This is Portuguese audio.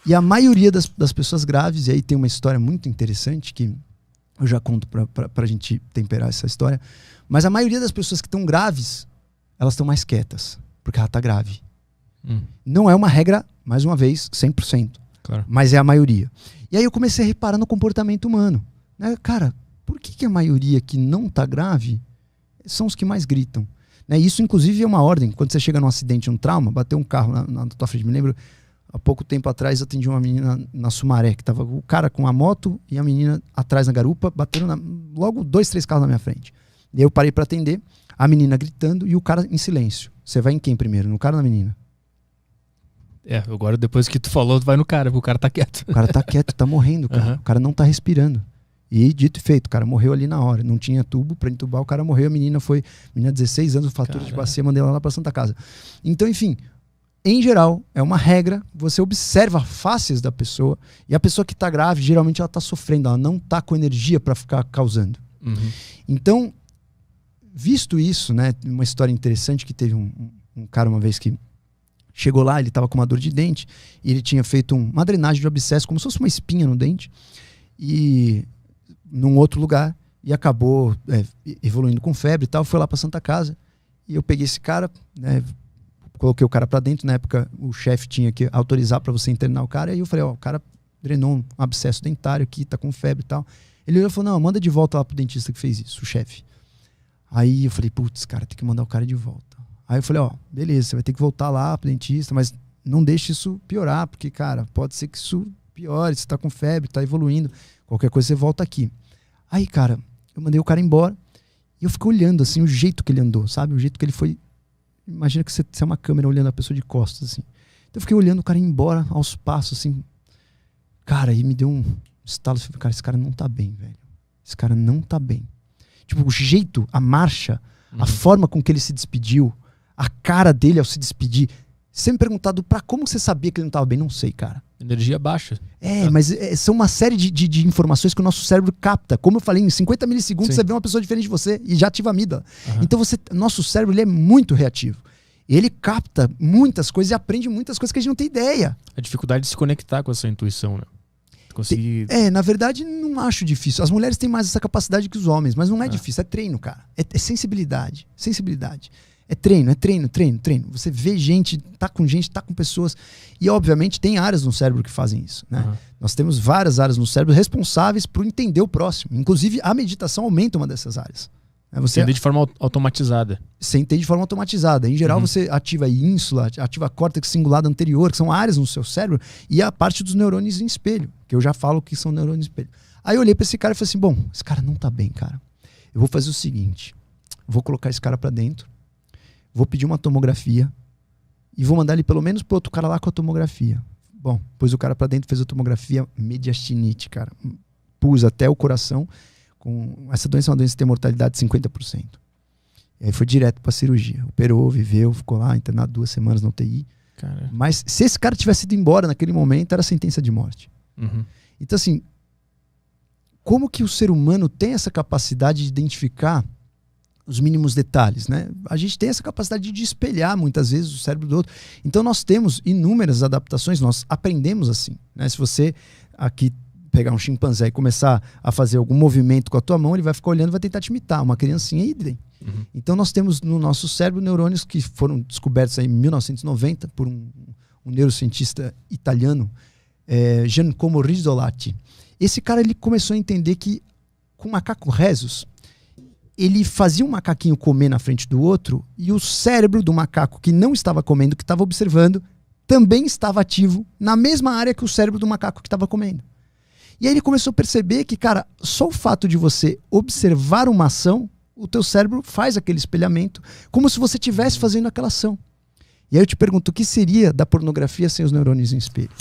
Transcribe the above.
E a maioria das pessoas graves, e aí tem uma história muito interessante que eu já conto pra gente temperar essa história, mas a maioria das pessoas que estão graves, elas estão mais quietas, porque ela está grave. Não é uma regra, mais uma vez, 100%. Claro. Mas é a maioria. E aí eu comecei a reparar no comportamento humano. Né? Cara, por que a maioria que não está grave são os que mais gritam? Né? Isso, inclusive, é uma ordem. Quando você chega num acidente, um trauma, bateu um carro na tua frente. Me lembro, há pouco tempo atrás, eu atendi uma menina na Sumaré, que tava o cara com a moto e a menina atrás na garupa, batendo logo 2, 3 carros na minha frente. E aí eu parei para atender, a menina gritando e o cara em silêncio. Você vai em quem primeiro? No cara ou na menina? Agora depois que tu falou, tu vai no cara, porque o cara tá quieto. O cara tá quieto, tá morrendo, cara. O cara não tá respirando. E dito e feito, o cara morreu ali na hora. Não tinha tubo pra entubar, o cara morreu. A menina foi, menina 16 anos, fatura de bacia, mandei ela lá pra Santa Casa. Então, enfim, em geral, é uma regra, você observa faces da pessoa, e a pessoa que tá grave, geralmente ela tá sofrendo, ela não tá com energia pra ficar causando. Então, visto isso, né, uma história interessante que teve um cara uma vez que chegou lá, ele tava com uma dor de dente, e ele tinha feito uma drenagem de abscesso, como se fosse uma espinha no dente, e num outro lugar, e acabou evoluindo com febre e tal, foi lá pra Santa Casa, e eu peguei esse cara, né, coloquei o cara pra dentro, na época o chefe tinha que autorizar pra você internar o cara, e aí eu falei, ó, o cara drenou um abscesso dentário aqui, tá com febre e tal. Ele olhou e falou, não, manda de volta lá pro dentista que fez isso, o chefe. Aí eu falei, putz, cara, tem que mandar o cara de volta. Aí eu falei, ó, beleza, você vai ter que voltar lá pro dentista, mas não deixe isso piorar, porque, cara, pode ser que isso piore, você tá com febre, tá evoluindo, qualquer coisa você volta aqui. Aí, cara, eu mandei o cara embora, e eu fiquei olhando, assim, o jeito que ele andou, sabe? O jeito que ele foi. Imagina que você é uma câmera olhando a pessoa de costas, assim. Então eu fiquei olhando o cara ir embora aos passos, assim. Cara, aí me deu um estalo. Cara, esse cara não tá bem, velho. Esse cara não tá bem. Tipo, o jeito, a marcha, a forma com que ele se despediu, a cara dele ao se despedir. Você me perguntado pra como você sabia que ele não tava bem, não sei, cara. Energia baixa. Mas são uma série de informações que o nosso cérebro capta. Como eu falei, em 50 milissegundos você vê uma pessoa diferente de você e já ativa a amígdala. Então nosso cérebro ele é muito reativo. Ele capta muitas coisas e aprende muitas coisas que a gente não tem ideia. A dificuldade de se conectar com essa intuição, né? Conseguir... Na verdade, não acho difícil. As mulheres têm mais essa capacidade que os homens, mas não é difícil. É treino, cara. É sensibilidade. Sensibilidade. É treino. Você vê gente, tá com pessoas. E, obviamente, tem áreas no cérebro que fazem isso. Né? Nós temos várias áreas no cérebro responsáveis por entender o próximo. Inclusive, a meditação aumenta uma dessas áreas. Você entende de forma automatizada. Você entende de forma automatizada. Em geral, você ativa a ínsula, ativa a córtex cingulado anterior, que são áreas no seu cérebro, e a parte dos neurônios em espelho, que eu já falo que são neurônios em espelho. Aí eu olhei pra esse cara e falei assim, bom, esse cara não tá bem, cara. Eu vou fazer o seguinte, vou colocar esse cara pra dentro, vou pedir uma tomografia e vou mandar ele pelo menos pro outro cara lá com a tomografia. Bom, pôs o cara pra dentro, fez a tomografia, mediastinite, cara. Pus até o coração. Essa doença é uma doença que tem mortalidade de 50%. E aí foi direto pra cirurgia. Operou, viveu, ficou lá internado 2 semanas na UTI. Cara. Mas se esse cara tivesse ido embora naquele momento, era sentença de morte. Então assim, como que o ser humano tem essa capacidade de identificar os mínimos detalhes, né? A gente tem essa capacidade de espelhar muitas vezes o cérebro do outro. Então nós temos inúmeras adaptações, nós aprendemos assim, né? Se você aqui pegar um chimpanzé e começar a fazer algum movimento com a tua mão, ele vai ficar olhando e vai tentar te imitar. Uma criancinha idem. Então nós temos no nosso cérebro neurônios que foram descobertos aí em 1990 por um neurocientista italiano, Giacomo Rizzolatti. Esse cara ele começou a entender que com macaco rhesus, ele fazia um macaquinho comer na frente do outro e o cérebro do macaco que não estava comendo, que estava observando, também estava ativo na mesma área que o cérebro do macaco que estava comendo. E aí ele começou a perceber que, cara, só o fato de você observar uma ação, o teu cérebro faz aquele espelhamento como se você estivesse fazendo aquela ação. E aí eu te pergunto, o que seria da pornografia sem os neurônios em espelho?